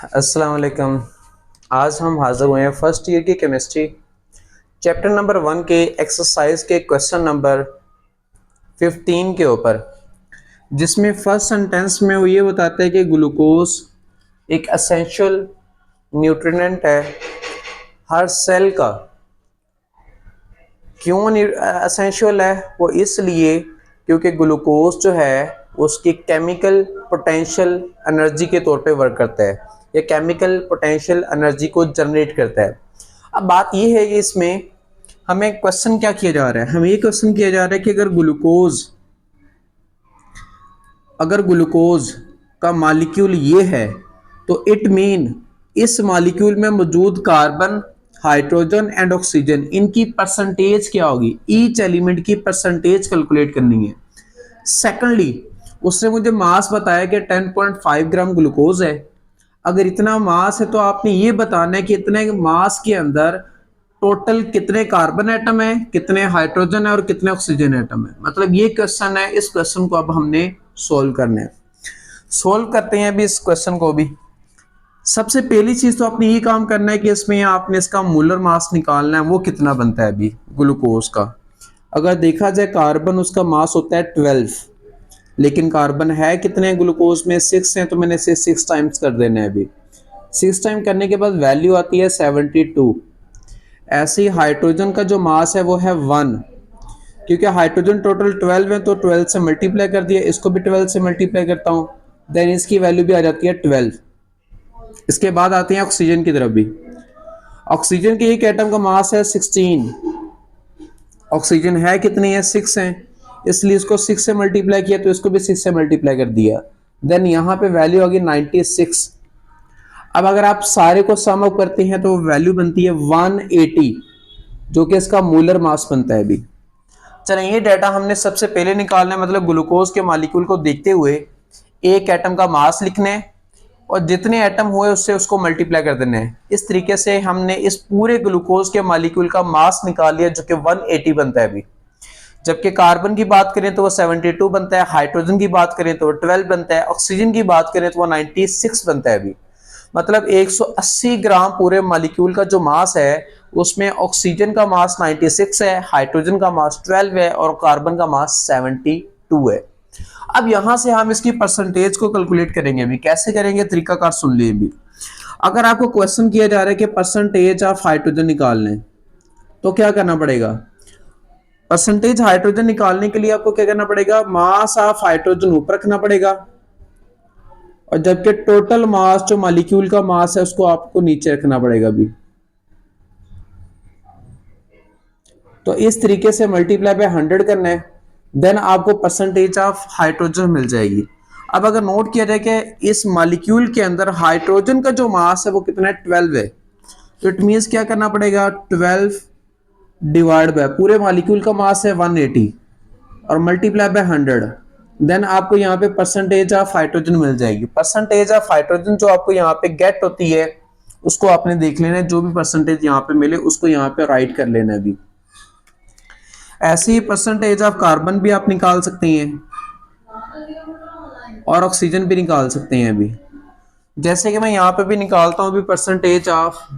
अस्सलाम वालेकुम। आज हम हाज़िर हुए हैं फर्स्ट ईयर की केमिस्ट्री चैप्टर नंबर 1 के एक्सरसाइज के क्वेश्चन नंबर 15 के ऊपर, जिसमें फर्स्ट सेंटेंस में वो ये बताता है कि ग्लूकोज एक एसेंशियल न्यूट्रिएंट है हर सेल का। क्यों एसेंशियल है? वो इसलिए क्योंकि ग्लूकोज जो है उसकी केमिकल पोटेंशियल एनर्जी के तौर पे वर्क करता है, या केमिकल पोटेंशियल एनर्जी को जनरेट करता है। अब बात यह है कि इसमें हमें क्वेश्चन क्या किया जा रहा है, हमें ये क्वेश्चन किया जा रहा है कि अगर ग्लूकोज का मॉलिक्यूल ये है तो इट मीन इस मॉलिक्यूल में मौजूद कार्बन, हाइड्रोजन एंड ऑक्सीजन, इनकी परसेंटेज क्या होगी। ईच एलिमेंट की परसेंटेज कैलकुलेट करनी है। सेकंडली, उसने मुझे मास बताया कि 10.5 ग्राम ग्लूकोज है। अगर इतना मास है तो आपने ये बताना है कि इतने मास के अंदर टोटल कितने कार्बन एटम है, कितने हाइड्रोजन है और कितने ऑक्सीजन एटम है। मतलब ये क्वेश्चन है। इस क्वेश्चन को अब हमने सोल्व करना है। सोल्व करते हैं अभी इस क्वेश्चन को भी। सबसे पहली चीज तो आपने ये काम करना है कि इसमें आपने इसका मोलर मास निकालना है, वो कितना बनता है अभी ग्लूकोज का। अगर देखा जाए कार्बन, उसका मास होता है 12, लेकिन कार्बन है कितने ग्लूकोज में? 6 है, तो मैंने इसे 6 टाइम्स कर देना है अभी। 6 टाइम करने के बाद वैल्यू आती है 72। ऐसे ही हाइड्रोजन का जो मास है वो है 1, क्योंकि हाइड्रोजन टोटल 12 है तो 12 से मल्टीप्लाई कर दिया, इसको भी 12 से मल्टीप्लाई करता हूँ, देन इसकी वैल्यू भी आ जाती है 12। इसके बाद आते हैं ऑक्सीजन की तरफ भी। ऑक्सीजन के एक एटम का मास है 16। ऑक्सीजन है कितनी है? 6 है, इसलिए इसको 6 से मल्टीप्लाई किया तो इसको भी 6 से मल्टीप्लाई कर दिया। देन यहाँ पे वैल्यू होगी 96। अब अगर आप सारे को सम अप करते हैं तो वैल्यू बनती है 180, जो कि इसका मोलर मास बनता है अभी। चलें, ये डाटा हमने सबसे पहले निकालना है, मतलब ग्लूकोज के मॉलिक्यूल को देखते हुए एक एटम का मास लिखना है और जितने एटम हुए उससे उसको मल्टीप्लाई कर देना है। इस तरीके से हमने इस पूरे ग्लूकोज के मॉलिक्यूल का मास निकाल लिया, जो कि 180 बनता है अभी। जबकि कार्बन की बात करें तो वो 72 बनता है, हाइड्रोजन की बात करें तो वो 12 बनता है, ऑक्सीजन की बात करें तो वो 96 बनता है अभी। मतलब 180 ग्राम पूरे मॉलिक्यूल का जो मास है उसमें ऑक्सीजन का मास 96 है, हाइड्रोजन का मास 12 है और कार्बन का मास 72 है। अब यहां से हम इसकी परसेंटेज को कैलकुलेट करेंगे। अभी कैसे करेंगे, तरीकाकार सुन लीजिए। भी अगर आपको क्वेश्चन किया जा रहा है कि परसेंटेज ऑफ हाइड्रोजन निकालने, तो क्या करना पड़ेगा? परसेंटेज हाइड्रोजन निकालने के लिए आपको क्या करना पड़ेगा? मास ऑफ हाइड्रोजन ऊपर रखना पड़ेगा, और जबकि टोटल मास जो मॉलिक्यूल का मास है उसको आपको नीचे रखना पड़ेगा अभी। तो इस तरीके से मल्टीप्लाई बाय 100 करना है, देन आपको परसेंटेज ऑफ हाइड्रोजन मिल जाएगी। अब अगर नोट किया जाए कि इस मॉलिक्यूल के अंदर हाइड्रोजन का जो मास है वो कितना है? 12 है। तो इट मींस क्या करना पड़ेगा? 12 डिवाइड बाय पूरे मॉलिक्यूल का मास है 180 और मल्टीप्लाई बाय 100, देन आपको यहाँ पे परसेंटेज ऑफ हाइड्रोजन मिल जाएगी। परसेंटेज ऑफ हाइड्रोजन जो आपको यहाँ पे गेट होती है उसको आपने देख लेना है, जो भी परसेंटेज यहाँ पे मिले उसको यहाँ पे राइट कर लेना है अभी। ऐसे ही परसेंटेज ऑफ कार्बन भी आप निकाल सकते हैं और ऑक्सीजन भी निकाल सकते हैं अभी। जैसे कि मैं यहाँ पे भी निकालता हूँ, अभी परसेंटेज ऑफ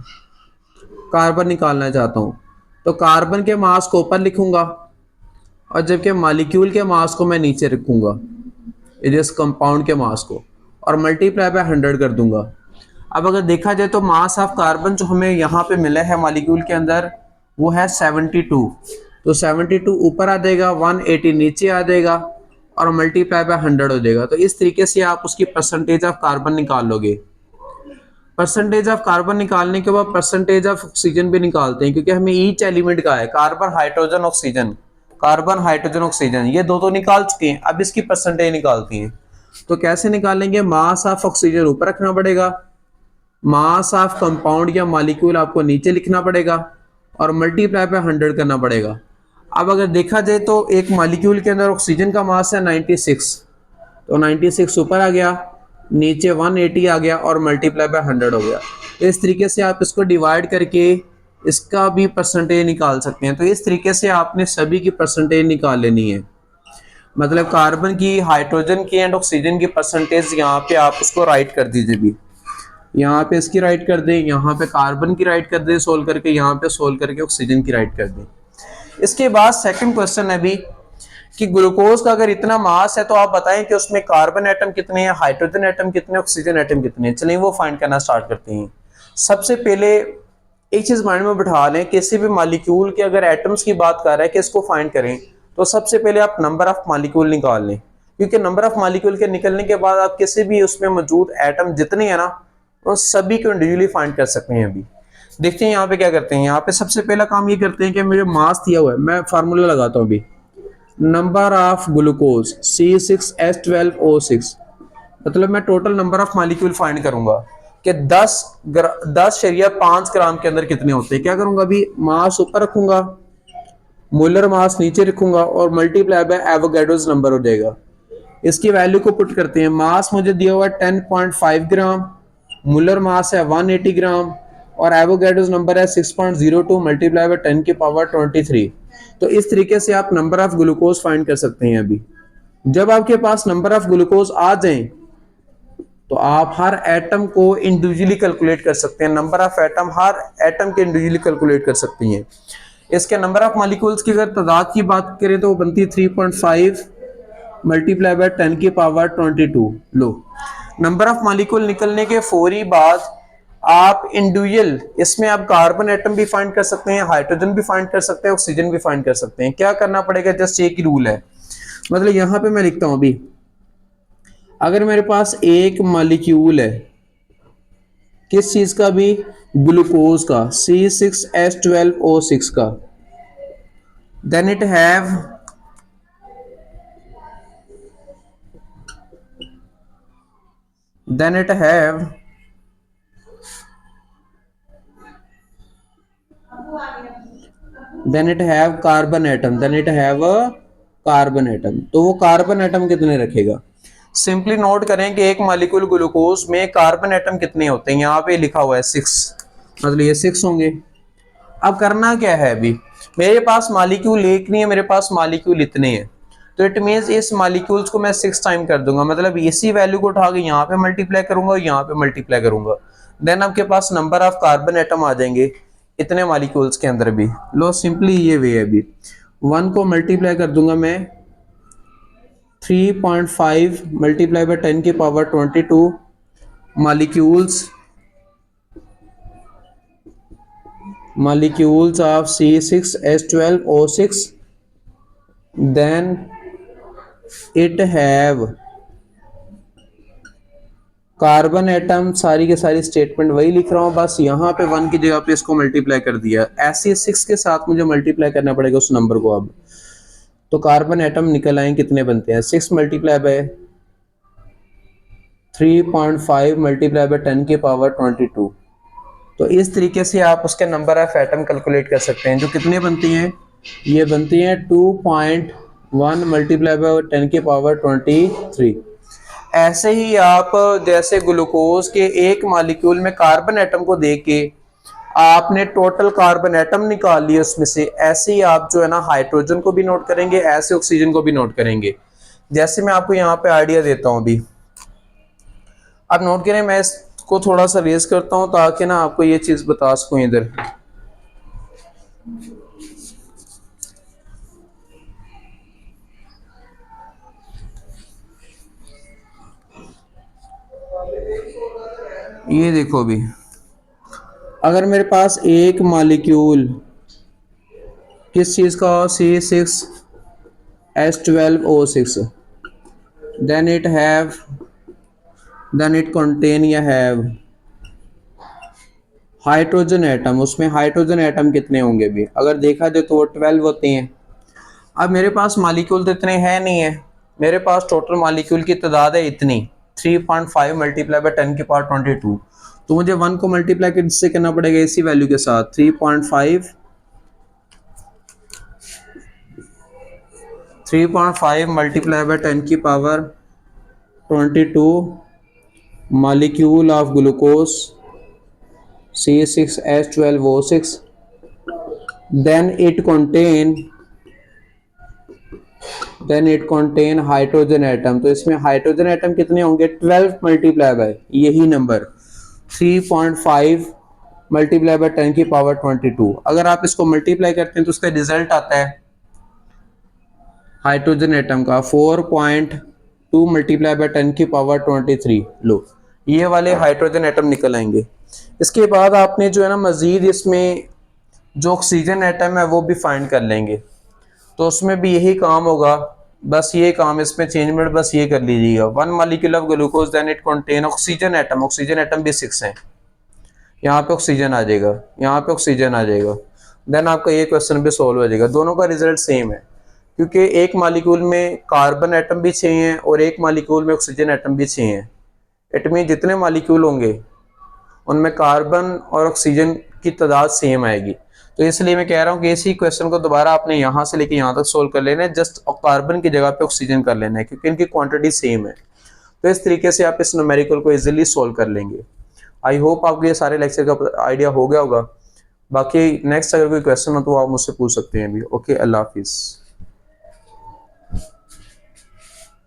कार्बन निकालना चाहता हूँ, तो कार्बन के मास को ऊपर लिखूंगा और जबकि मॉलिक्यूल के मास को मैं नीचे रखूंगा, इस कंपाउंड के मास को, और मल्टीप्लाई बाय 100 कर दूंगा। अब अगर देखा जाए तो मास ऑफ कार्बन जो हमें यहाँ पे मिला है मॉलिक्यूल के अंदर वो है 72। तो 72 ऊपर आ जाएगा, 180 नीचे आ जाएगा और मल्टीप्लाई बाय 100 हो जाएगा। तो इस तरीके से आप उसकी परसेंटेज ऑफ कार्बन निकाल लोगे। परसेंटेज ऑफ कार्बन निकालने के बाद परसेंटेज ऑफ ऑक्सीजन भी निकालते हैं, क्योंकि हमें ईच एलिमेंट का है carbon, hydrogen, oxygen, carbon, hydrogen, oxygen, ये दो तो निकाल चुके हैं। अब इसकी परसेंटेज निकालती हैं। तो कैसे निकालेंगे? मास ऑफ ऑक्सीजन ऊपर रखना पड़ेगा, मास ऑफ कंपाउंड या मॉलिक्यूल आपको नीचे लिखना पड़ेगा और मल्टीप्लाई बाय 100 करना पड़ेगा। अब अगर देखा जाए तो एक मॉलिक्यूल के अंदर ऑक्सीजन का मास है 96, तो 96 ऊपर आ गया, नीचे 180 आ गया और मल्टीप्लाई बाय 100 हो गया। तो इस तरीके से आप इसको डिवाइड करके इसका भी परसेंटेज निकाल सकते हैं। तो इस तरीके से आपने सभी की परसेंटेज निकाल लेनी है। मतलब कार्बन की, हाइड्रोजन की एंड ऑक्सीजन की परसेंटेज यहाँ पे आप उसको राइट कर दीजिए भी। यहाँ पे इसकी राइट कर दें, यहाँ पे कार्बन की राइट कर दें सोल्व करके, यहाँ पे सोल्व करके ऑक्सीजन की राइट कर दें। इसके बाद सेकंड क्वेश्चन है भी कि ग्लूकोज का अगर इतना मास है तो आप बताएं कि उसमें कार्बन एटम कितने हैं, हाइड्रोजन एटम कितने, ऑक्सीजन एटम कितने हैं। चलिए वो फाइंड करना स्टार्ट करते हैं। सबसे पहले एक चीज माइंड में बिठा लें, किसी भी मॉलिक्यूल के अगर एटम्स की बात कर रहे हैं कि इसको फाइंड करें तो सबसे पहले आप नंबर ऑफ मॉलिक्यूल निकाल लें, क्योंकि नंबर ऑफ मॉलिक्यूल के निकलने के बाद आप किसी भी उसमें मौजूद एटम जितने हैं ना वो सभी को इंडिविजुअली फाइंड कर सकते हैं। अभी देखते हैं यहाँ पे क्या करते हैं। यहाँ पे सबसे पहला काम ये करते हैं कि मुझे मास दिया हुआ है, मैं फार्मूला लगाता हूँ अभी। नंबर ऑफ ग्लूकोज C6H12O6, मतलब मैं total number of molecule find करूंगा कि 10.5 ग्राम के अंदर कितने होते हैं। क्या करूंगा अभी, मास ऊपर रखूंगा, मोलर मास नीचे रखूंगा और मल्टीप्लाई बाय एवोगैड्रोस नंबर हो जाएगा। इसकी वैल्यू को पुट करते हैं। मास मुझे दिया हुआ है 10.5 ग्राम, मोलर मास है 180 ग्राम और एवोगैड्रोस नंबर है 6.02 मल्टीप्लाई बाय 10 की पावर 23। तो इस तरीके से आप नंबर ऑफ ग्लूकोज फाइंड कर सकते हैं। अभी जब आपके पास नंबर ऑफ ग्लूकोज आ जाए तो आप हर एटम को इंडिविजुअली कैलकुलेट कर सकते हैं। Number of atom her atom के इंडिविजुअली कैलकुलेट कर सकती हैं। इसके नंबर ऑफ मॉलिक्यूल्स की अगर तादाद की बात करें तो वो बनती है 3.5 मल्टीप्लाई बाय 10 की power 22। Low, number of molecule निकलने के फौरी बाद आप इंडिविजुअल इसमें आप कार्बन एटम भी फाइंड कर सकते हैं, हाइड्रोजन भी फाइंड कर सकते हैं, ऑक्सीजन भी फाइंड कर सकते हैं। क्या करना पड़ेगा, जस्ट एक ही रूल है। मतलब यहां पे मैं लिखता हूं अभी, अगर मेरे पास एक मॉलिक्यूल है किस चीज का भी, ग्लूकोज का, C6H12O6 का, then it have then it have carbon atom, then it have a carbon atom. तो वो कार्बन एटम कितने रखेगा, सिंपली नोट करें कि एक मॉलिक्यूल ग्लूकोज में कार्बन एटम कितने होते हैं। यहाँ पे लिखा हुआ है 6, मतलब ये 6 होंगे। अब करना क्या है, अभी मेरे पास मॉलिक्यूल एक नहीं है, मेरे पास मॉलिक्यूल इतने हैं, तो इट मींस इस मॉलिक्यूल्स को मैं 6 टाइम कर दूंगा, मतलब इसी वैल्यू को उठा के यहाँ पे मल्टीप्लाई करूंगा और यहाँ पे मल्टीप्लाई करूंगा। देन आपके पास नंबर ऑफ कार्बन एटम आ जाएंगे इतने मॉलिक्यूल्स के अंदर भी। लो सिंपली ये वे है, अभी 1 को मल्टीप्लाई कर दूंगा मैं 3.5 मल्टीप्लाई बाय 10 की power 22 molecules of C6H12O6, then it have carbon atom. सारी के सारी स्टेटमेंट वही लिख रहा हूँ, बस यहाँ पे 1 की जगह पे इसको मल्टीप्लाई कर दिया। ऐसे 6 के साथ मुझे मल्टीप्लाई करना पड़ेगा उस नंबर को। अब तो कार्बन एटम निकल आए कितने बनते हैं, 6 मल्टीप्लाई बाय 3.5 मल्टीप्लाई बाय 10 की पावर 22। तो इस तरीके से आप उसके नंबर ऑफ एटम कैलकुलेट कर सकते हैं, जो कितने बनती हैं, ये बनती हैं 2.1 मल्टीप्लाई बाय 10 की पावर 23। ऐसे ही आप जैसे ग्लूकोज के एक मॉलिक्यूल में कार्बन एटम को देख के आपने टोटल कार्बन एटम निकाल लिए उसमें से, ऐसे ही आप जो है ना हाइड्रोजन को भी नोट करेंगे, ऐसे ऑक्सीजन को भी नोट करेंगे। जैसे मैं आपको यहाँ पे आइडिया देता हूँ अभी, आप नोट करें, मैं इसको थोड़ा सा रेज करता हूँ ताकि ना आपको ये चीज बता सकूं। इधर ये देखो, अभी अगर मेरे पास एक मॉलिक्यूल किस चीज का, C6H12O6, देन इट कंटेन या हैव हाइड्रोजन एटम। उसमें हाइड्रोजन एटम कितने होंगे भी, अगर देखा जाए तो वो 12 होते हैं। अब मेरे पास मॉलिक्यूल तो इतने हैं नहीं है, मेरे पास टोटल मॉलिक्यूल की तादाद है इतनी 3.5 मल्टीप्लाई बाय 10 की पावर 22। तो मुझे 1 को मल्टीप्लाई किससे करना पड़ेगा, इसी वैल्यू के साथ, 3.5 मल्टीप्लाई बाय 10 की power 22 molecule of glucose C6H12O6, then it contain hydrogen atom. तो इसमें हाइड्रोजन एटम कितने होंगे, 12 मल्टीप्लाई बाय यही नंबर 3.5 मल्टीप्लाई बाय 10 की पावर 22। अगर आप इसको मल्टीप्लाई करते हैं तो उसका रिजल्ट आता है हाइड्रोजन एटम का 4.2 मल्टीप्लाई बाय 10 की पावर 23। लो, ये वाले हाइड्रोजन एटम निकल आएंगे। इसके बाद आपने जो है ना मजीद इसमें जो ऑक्सीजन एटम है वो भी फाइंड कर लेंगे, तो उसमें भी यही काम होगा। बस ये काम इसमें चेंजमेंट बस ये कर लीजिएगा, 1 molecule of glucose then it contain oxygen atom. Oxygen atom भी 6 हैं, यहाँ पे ऑक्सीजन आ जाएगा, यहाँ पे ऑक्सीजन आ जाएगा। देन आपका ये क्वेश्चन भी सॉल्व हो जाएगा। दोनों का रिजल्ट सेम है, क्योंकि एक मॉलिक्यूल में कार्बन एटम भी 6 हैं और एक मॉलिक्यूल में ऑक्सीजन एटम भी 6 हैं। इट मीन जितने मॉलिक्यूल होंगे उनमें कार्बन और ऑक्सीजन की तादाद सेम आएगी। तो इसलिए मैं कह रहा हूँ कि इसी क्वेश्चन को दोबारा आपने यहाँ से लेके यहाँ तक सोल्व कर लेना है, जस्ट कार्बन की जगह पे ऑक्सीजन कर लेना है, क्योंकि इनकी क्वांटिटी सेम है। तो इस तरीके से आप इस न्यूमेरिकल को इजीली सोल्व कर लेंगे। आई होप आपको ये सारे लेक्चर का आइडिया हो गया होगा। बाकी नेक्स्ट अगर कोई क्वेश्चन हो तो आप मुझसे पूछ सकते हैं भी। ओके, अल्लाह हाफिज़।